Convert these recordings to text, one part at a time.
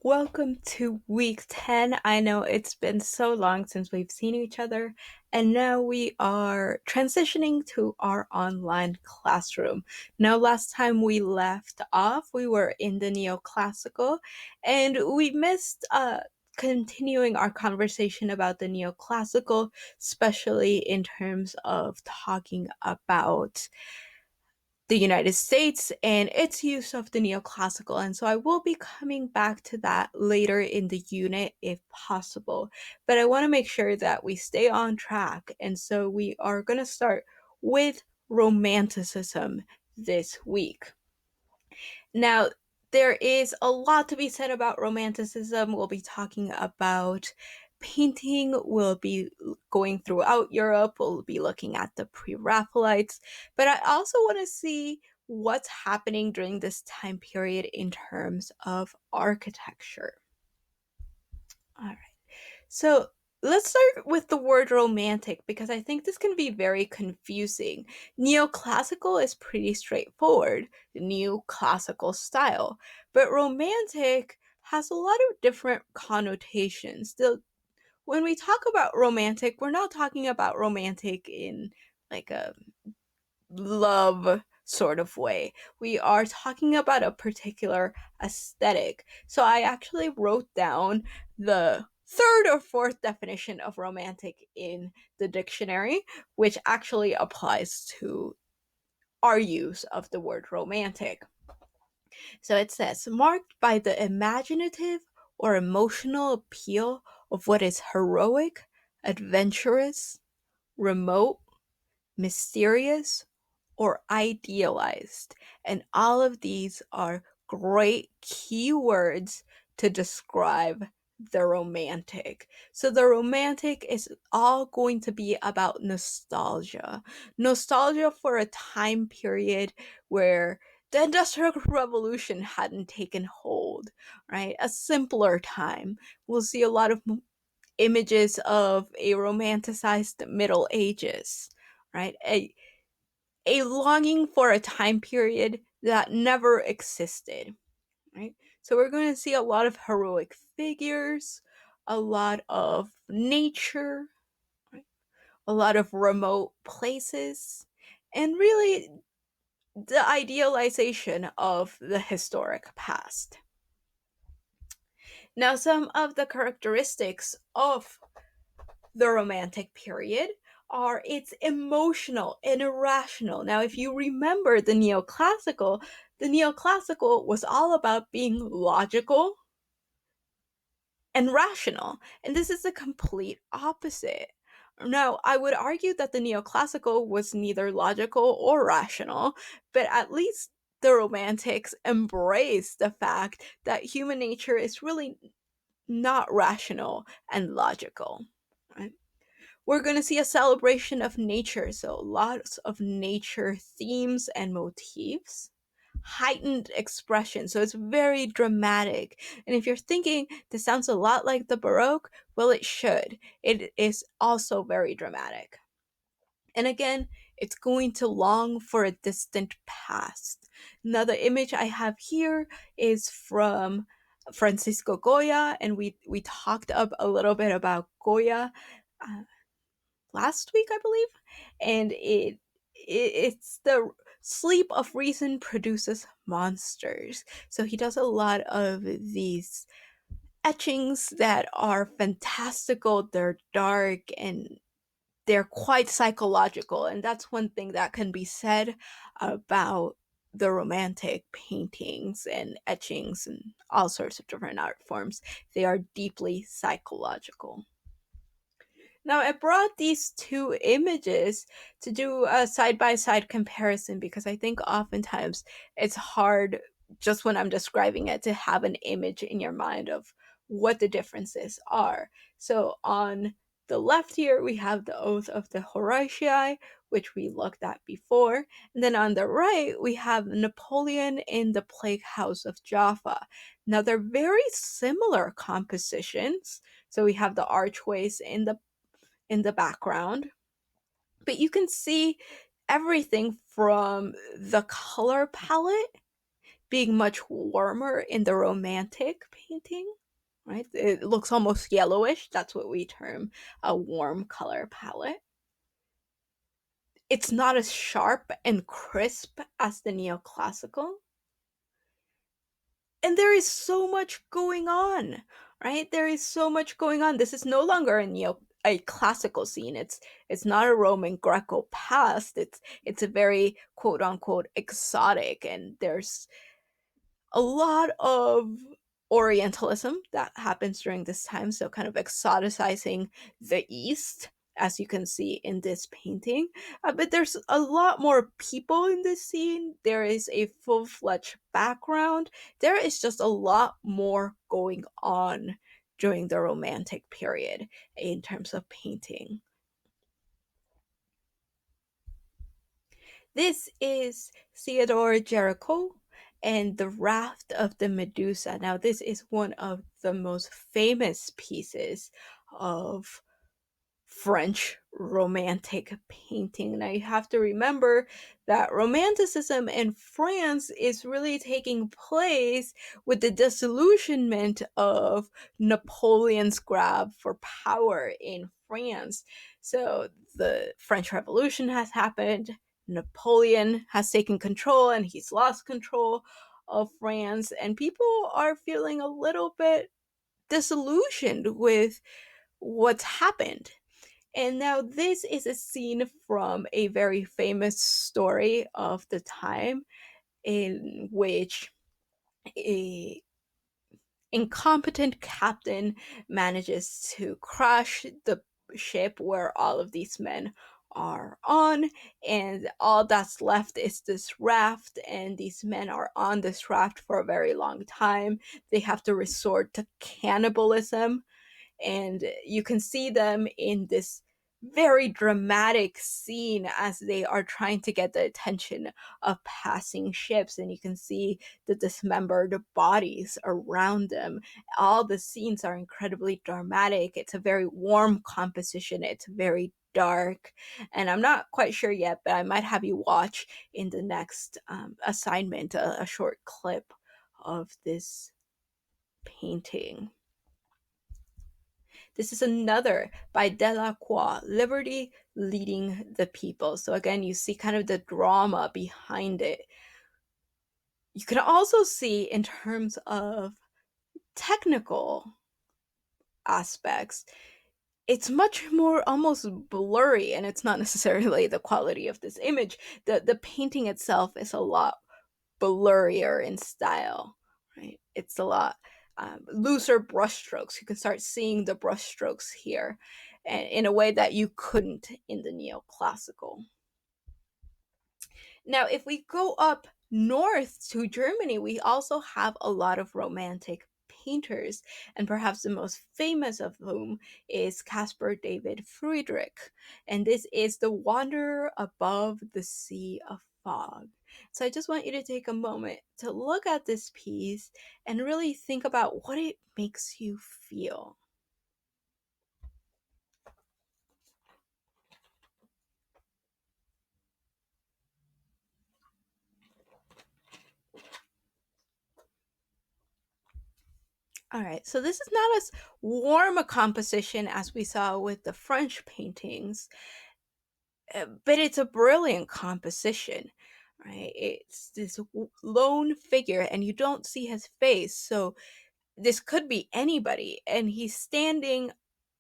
Welcome to week 10. I know it's been so long since we've seen each other, and now we are transitioning to our online classroom. Now, last time we left off, we were in the neoclassical, and we missed continuing our conversation about the neoclassical, especially in terms of talking about the United States and its use of the neoclassical. And so I will be coming back to that later in the unit if possible. But I want to make sure that we stay on track. And so we are going to start with Romanticism this week. Now, there is a lot to be said about Romanticism. We'll be talking about painting, we'll be going throughout Europe, we'll be looking at the pre Raphaelites, but I also want to see what's happening during this time period in terms of architecture. All right. So let's start with the word romantic because I think this can be very confusing. Neoclassical is pretty straightforward, new classical style, but romantic has a lot of different connotations. When we talk about romantic, we're not talking about romantic in like a love sort of way. We are talking about a particular aesthetic. So I actually wrote down the third or fourth definition of romantic in the dictionary, which actually applies to our use of the word romantic. So it says, marked by the imaginative or emotional appeal of what is heroic, adventurous, remote, mysterious, or idealized. And all of these are great keywords to describe the romantic. So the romantic is all going to be about nostalgia. Nostalgia for a time period where the Industrial Revolution hadn't taken hold, right? A simpler time. We'll see a lot of images of a romanticized Middle Ages, right? A longing for a time period that never existed, right? So we're going to see a lot of heroic figures, a lot of nature, right? A lot of remote places, and really the idealization of the historic past. Now, some of the characteristics of the Romantic period are it's emotional and irrational. Now, if you remember the neoclassical was all about being logical and rational, and this is the complete opposite. Now, I would argue that the neoclassical was neither logical or rational, but at least the Romantics embraced the fact that human nature is really not rational and logical, right? We're going to see a celebration of nature, so lots of nature themes and motifs. Heightened expression, so it's very dramatic. And if you're thinking this sounds a lot like the Baroque, well, it should. It is also very dramatic. And again, it's going to long for a distant past. Now, the image I have here is from Francisco Goya, and we talked up a little bit about Goya uh, last week, I believe, and it's the sleep of reason produces monsters. So he does a lot of these etchings that are fantastical, they're dark, and they're quite psychological. And that's one thing that can be said about the romantic paintings and etchings and all sorts of different art forms. They are deeply psychological. Now, I brought these two images to do a side by side comparison because I think oftentimes it's hard just when I'm describing it to have an image in your mind of what the differences are. So, on the left here, we have the Oath of the Horatii, which we looked at before. And then on the right, we have Napoleon in the Plague House of Jaffa. Now, they're very similar compositions. So, we have the archways in the background. But you can see everything from the color palette being much warmer in the romantic painting, right? It looks almost yellowish. That's what we term a warm color palette. It's not as sharp and crisp as the neoclassical. And there is so much going on, right? There is so much going on. This is no longer a classical scene. It's not a Roman Greco past. It's a very quote unquote exotic, and there's a lot of Orientalism that happens during this time, so kind of exoticizing the East, as you can see in this painting. But there's a lot more people in this scene. There is a full fledged background. There is just a lot more going on during the Romantic period in terms of painting. This is Theodore Géricault and The Raft of the Medusa. Now, this is one of the most famous pieces of French romantic painting. Now, you have to remember that romanticism in France is really taking place with the disillusionment of Napoleon's grab for power in France. So, the French Revolution has happened. Napoleon has taken control and he's lost control of France, and people are feeling a little bit disillusioned with what's happened. And now this is a scene from a very famous story of the time in which a incompetent captain manages to crash the ship where all of these men are on, and all that's left is this raft, and these men are on this raft for a very long time. They have to resort to cannibalism, and you can see them in this very dramatic scene as they are trying to get the attention of passing ships, and you can see the dismembered bodies around them. All the scenes are incredibly dramatic. It's a very warm composition. It's very dark, and I'm not quite sure yet, but I might have you watch in the next assignment a short clip of this painting. This is another by Delacroix, Liberty Leading the People. So again, you see kind of the drama behind it. You can also see in terms of technical aspects, it's much more almost blurry, and it's not necessarily the quality of this image. The painting itself is a lot blurrier in style, right? It's a lot looser brushstrokes. You can start seeing the brushstrokes here in a way that you couldn't in the neoclassical. Now, if we go up north to Germany, we also have a lot of romantic painters, and perhaps the most famous of whom is Caspar David Friedrich. And this is The Wanderer Above the Sea of Fog. So I just want you to take a moment to look at this piece and really think about what it makes you feel. All right, so this is not as warm a composition as we saw with the French paintings, but it's a brilliant composition, right? It's this lone figure, and you don't see his face, so this could be anybody, and he's standing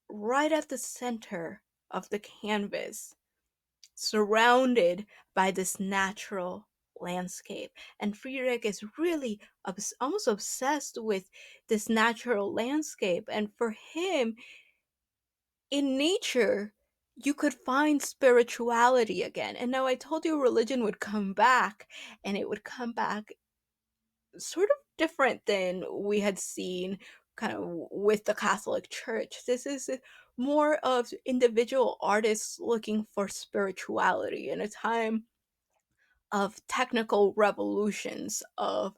right at the center of the canvas, surrounded by this natural landscape. And Friedrich is really almost obsessed with this natural landscape. And for him, in nature, you could find spirituality again. And now I told you religion would come back, and it would come back sort of different than we had seen kind of with the Catholic Church. This is more of individual artists looking for spirituality in a time of technical revolutions, of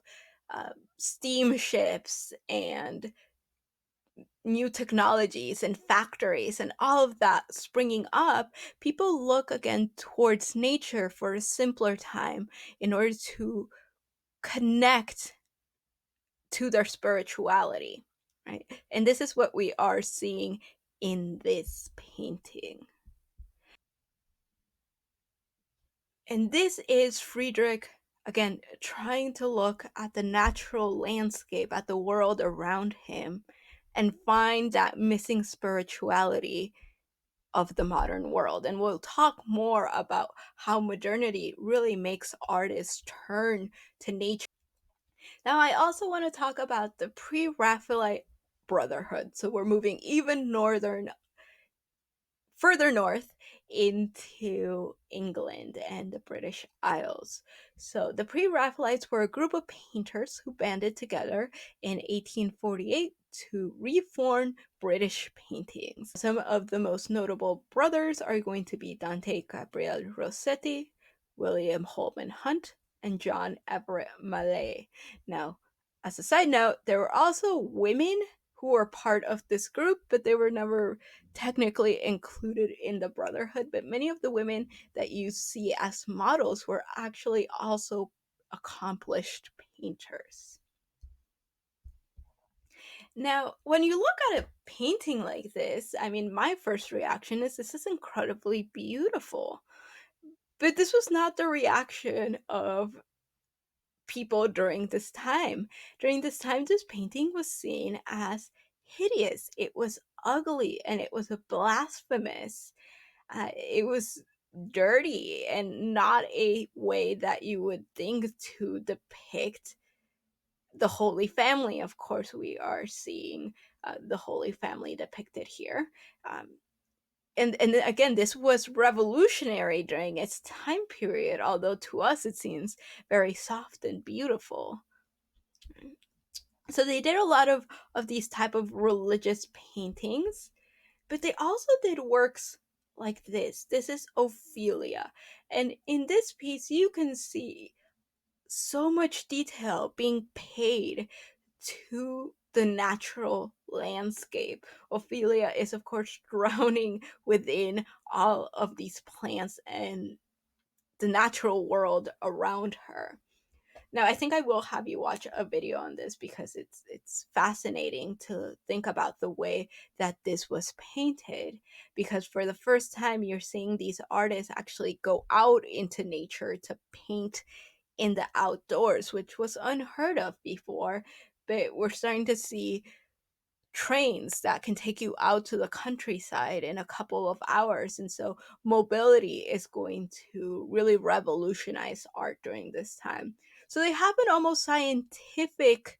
steamships and new technologies and factories and all of that springing up. People look again towards nature for a simpler time in order to connect to their spirituality, right? And this is what we are seeing in this painting. And this is Friedrich, again, trying to look at the natural landscape, at the world around him, and find that missing spirituality of the modern world. And we'll talk more about how modernity really makes artists turn to nature. Now, I also want to talk about the pre Raphaelite Brotherhood. So we're moving even further north into England and the British Isles. So the Pre Raphaelites were a group of painters who banded together in 1848 to reform British paintings. Some of the most notable brothers are going to be Dante Gabriel Rossetti, William Holman Hunt, and John Everett Millais. Now, as a side note, there were also women who were part of this group, but they were never technically included in the Brotherhood. But many of the women that you see as models were actually also accomplished painters. Now, when you look at a painting like this, I mean, my first reaction is this is incredibly beautiful. But this was not the reaction of people during this time. During this time, this painting was seen as hideous. It was ugly and it was blasphemous. It was dirty and not a way that you would think to depict the Holy Family. Of course, we are seeing the Holy Family depicted here. And again, this was revolutionary during its time period, although to us it seems very soft and beautiful. So they did a lot of these type of religious paintings, but they also did works like this. This is Ophelia, and in this piece you can see so much detail being paid to the natural landscape. Ophelia is of course drowning within all of these plants and the natural world around her. Now, I think I will have you watch a video on this because it's fascinating to think about the way that this was painted. Because for the first time, you're seeing these artists actually go out into nature to paint in the outdoors, which was unheard of before. But we're starting to see trains that can take you out to the countryside in a couple of hours. And so mobility is going to really revolutionize art during this time. So they have an almost scientific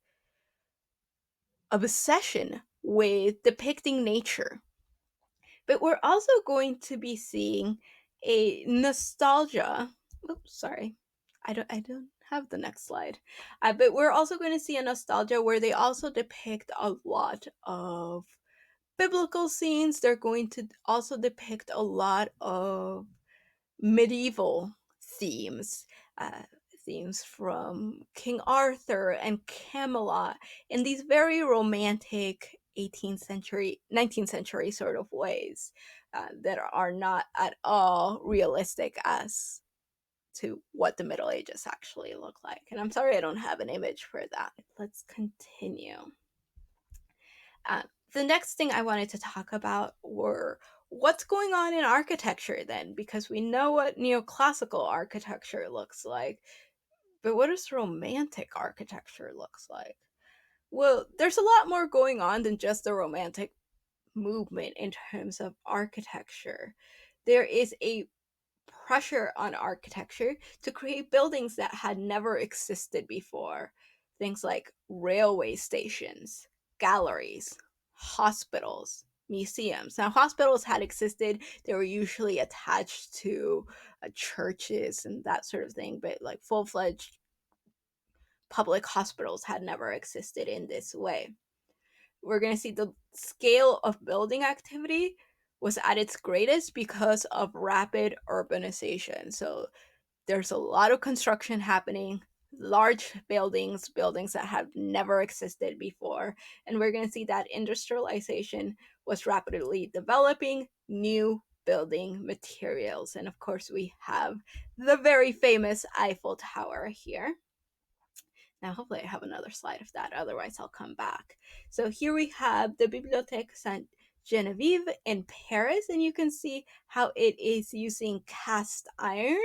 obsession with depicting nature. But we're also going to be seeing a nostalgia. Oops, sorry. I don't have the next slide. But we're also going to see a nostalgia where they also depict a lot of biblical scenes. They're going to also depict a lot of medieval themes, uh, themes from King Arthur and Camelot in these very romantic 18th century, 19th century sort of ways that are not at all realistic as to what the Middle Ages actually look like. And I'm sorry I don't have an image for that. Let's continue. Uh, the next thing I wanted to talk about were what's going on in architecture then, because we know what neoclassical architecture looks like, but what does romantic architecture looks like? Well, there's a lot more going on than just the romantic movement in terms of architecture. There is a pressure on architecture to create buildings that had never existed before. Things like railway stations, galleries, hospitals, museums. Now, hospitals had existed, they were usually attached to churches and that sort of thing, but like full fledged public hospitals had never existed in this way. We're going to see the scale of building activity was at its greatest because of rapid urbanization. So there's a lot of construction happening, large buildings, buildings that have never existed before. And we're going to see that industrialization was rapidly developing new building materials. And of course, we have the very famous Eiffel Tower here. Now, hopefully, I have another slide of that. Otherwise, I'll come back. So here we have the Bibliothèque Sainte Geneviève in Paris, and you can see how it is using cast iron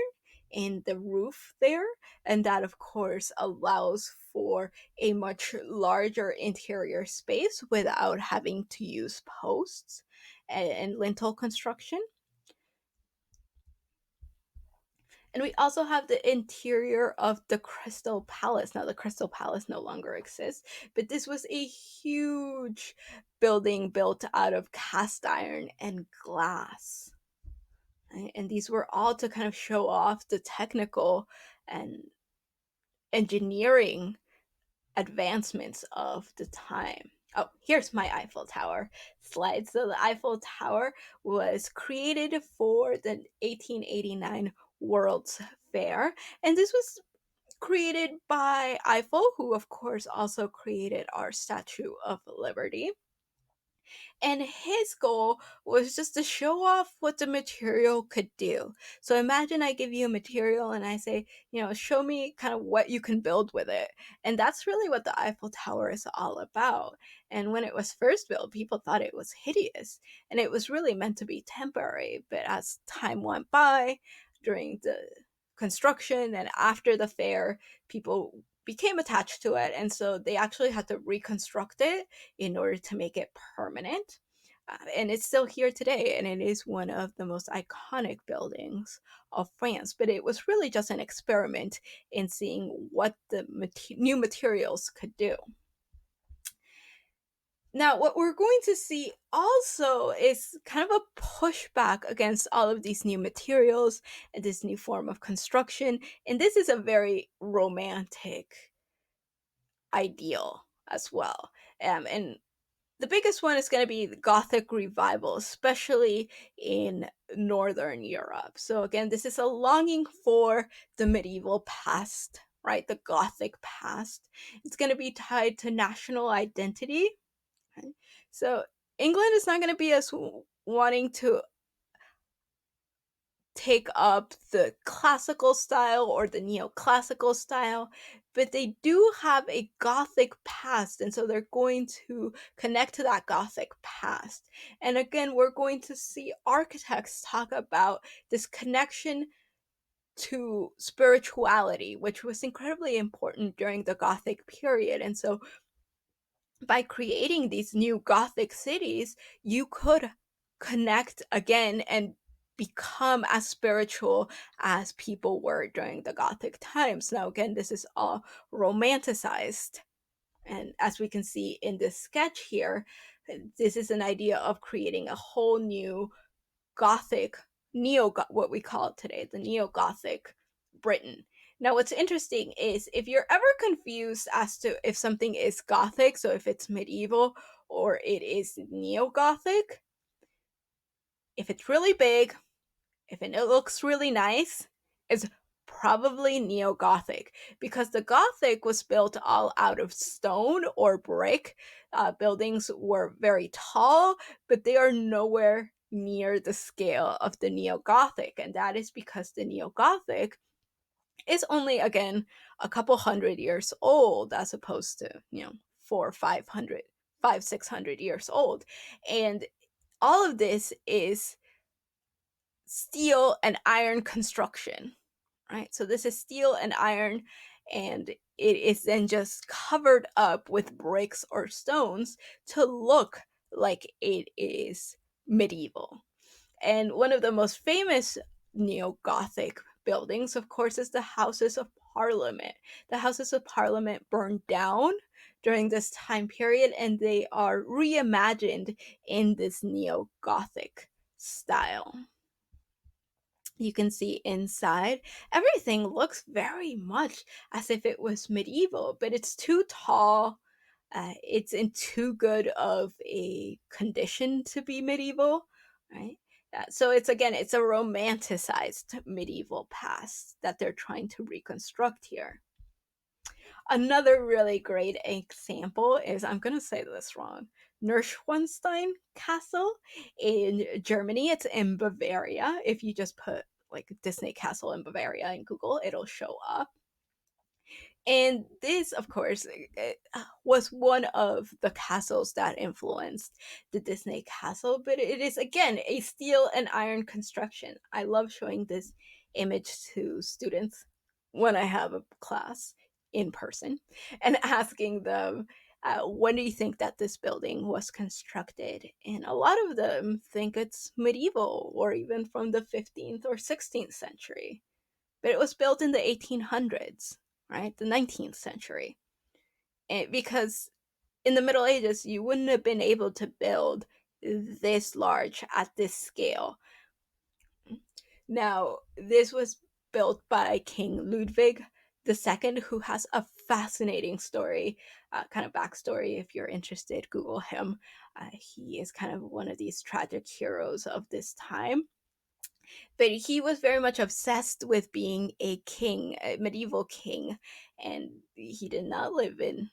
in the roof there. And that, of course, allows for a much larger interior space without having to use posts and lintel construction. And we also have the interior of the Crystal Palace. Now, the Crystal Palace no longer exists, but this was a huge building built out of cast iron and glass. Right? And these were all to kind of show off the technical and engineering advancements of the time. Oh, here's my Eiffel Tower slide. So the Eiffel Tower was created for the 1889 World's Fair, and this was created by Eiffel, who of course also created our Statue of Liberty. And his goal was just to show off what the material could do. So imagine I give you a material and I say, show me kind of what you can build with it. And that's really what the Eiffel Tower is all about. And when it was first built, people thought it was hideous. And it was really meant to be temporary. But as time went by, during the construction and after the fair, people became attached to it. And so they actually had to reconstruct it in order to make it permanent. And it's still here today, and it is one of the most iconic buildings of France. But it was really just an experiment in seeing what the new materials could do. Now, what we're going to see also is kind of a pushback against all of these new materials and this new form of construction. And this is a very romantic ideal as well. And the biggest one is going to be the Gothic revival, especially in Northern Europe. So, again, this is a longing for the medieval past, right? The Gothic past. It's going to be tied to national identity. Okay? So, England is not going to be as wanting to take up the classical style or the neoclassical style, but they do have a Gothic past, and so they're going to connect to that Gothic past. And again, we're going to see architects talk about this connection to spirituality, which was incredibly important during the Gothic period. And so by creating these new Gothic cities, you could connect again and become as spiritual as people were during the Gothic times. Now, again, this is all romanticized. And as we can see in this sketch here, this is an idea of creating a whole new Gothic, what we call it today, the Neo Gothic Britain. Now, what's interesting is if you're ever confused as to if something is Gothic, so if it's medieval or it is Neo Gothic, if it's really big, if it looks really nice, it's probably Neo Gothic because the Gothic was built all out of stone or brick. Buildings were very tall, but they are nowhere near the scale of the Neo Gothic. And that is because the Neo Gothic is only, again, a couple hundred years old as opposed to, 600 years old. And all of this is steel and iron construction, right? So this is steel and iron, and it is then just covered up with bricks or stones to look like it is medieval. And one of the most famous neo Gothic buildings, of course, is the Houses of Parliament. The Houses of Parliament burned down during this time period, and they are reimagined in this neo Gothic style. You can see inside. Everything looks very much as if it was medieval, but it's too tall. It's in too good of a condition to be medieval, right? So it's a romanticized medieval past that they're trying to reconstruct here. Another really great example is, I'm going to say this wrong, Neuschwanstein Castle in Germany. It's in Bavaria. If you just put like Disney Castle in Bavaria in Google, it'll show up. And this, of course, was one of the castles that influenced the Disney castle, but it is again a steel and iron construction. I love showing this image to students when I have a class in person and asking them, when do you think that this building was constructed? And a lot of them think it's medieval or even from the 15th or 16th century, but it was built in the 1800s, right? The 19th century. Because in the Middle Ages, you wouldn't have been able to build this large at this scale. Now, this was built by King Ludwig II, who has a fascinating story, kind of backstory. If you're interested, Google him. He is kind of one of these tragic heroes of this time, but he was very much obsessed with being a king, a medieval king, and he did not live in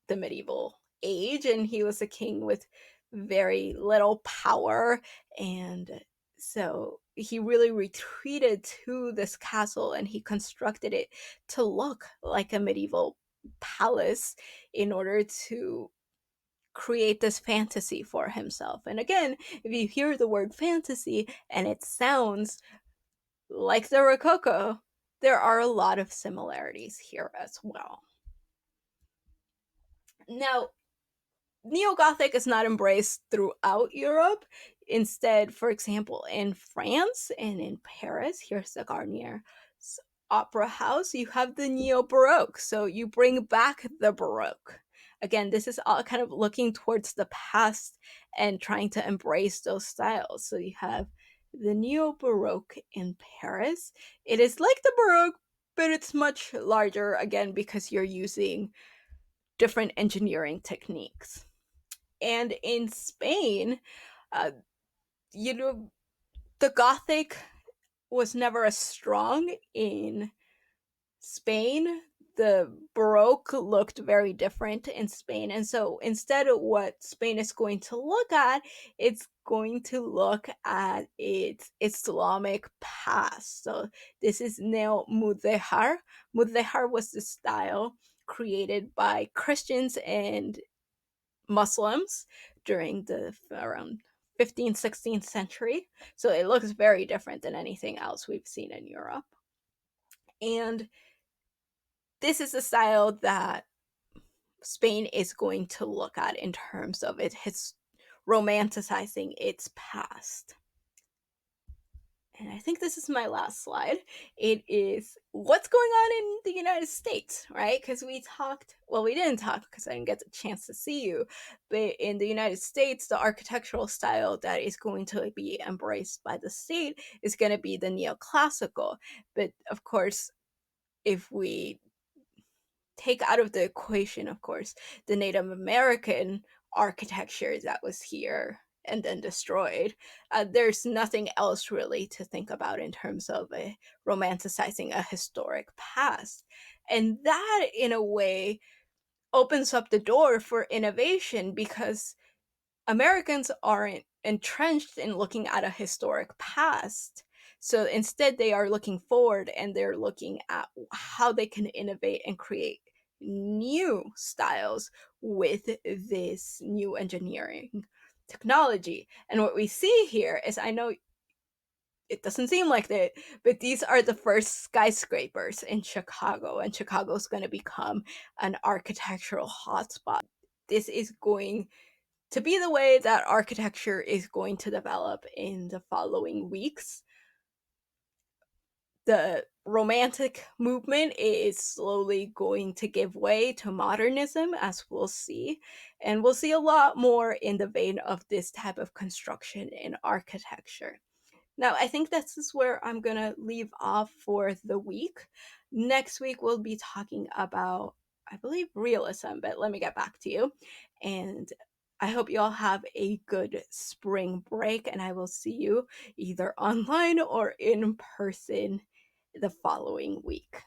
the medieval age, and he was a king with very little power. And so he really retreated to this castle and he constructed it to look like a medieval palace in order to create this fantasy for himself. And again, if you hear the word fantasy and it sounds like the Rococo, there are a lot of similarities here as well. Now, Neo Gothic is not embraced throughout Europe. Instead, for example, in France and in Paris, here's the Garnier Opera House, you have the Neo Baroque. So you bring back the Baroque. Again, this is all kind of looking towards the past and trying to embrace those styles. So you have the Neo Baroque in Paris. It is like the Baroque, but it's much larger, again, because you're using different engineering techniques. And in Spain, uh, you know, the Gothic was never as strong in Spain. The Baroque looked very different in Spain. And so instead of what Spain is going to look at, it's going to look at its Islamic past. So this is Neo Mudéjar. Mudéjar was the style created by Christians and Muslims during the around 15th, 16th century. So it looks very different than anything else we've seen in Europe. And this is a style that Spain is going to look at in terms of its romanticizing its past. And I think this is my last slide. It is what's going on in the United States, right? Because we talked, well, we didn't talk because I didn't get the chance to see you, but in the United States, the architectural style that is going to be embraced by the state is going to be the neoclassical. But of course, if we take out of the equation, of course, the Native American architecture that was here and then destroyed, there's nothing else really to think about in terms of romanticizing a historic past. And that, in a way, opens up the door for innovation because Americans aren't entrenched in looking at a historic past. So instead, they are looking forward and they're looking at how they can innovate and create new styles with this new engineering technology. And what we see here is, I know it doesn't seem like that, but these are the first skyscrapers in Chicago, and Chicago's going to become an architectural hotspot. This is going to be the way that architecture is going to develop in the following weeks. The Romantic movement is slowly going to give way to modernism, as we'll see. And we'll see a lot more in the vein of this type of construction in architecture. Now, I think this is where I'm going to leave off for the week. Next week, we'll be talking about, I believe, realism, but let me get back to you. And I hope you all have a good spring break, and I will see you either online or in person the following week.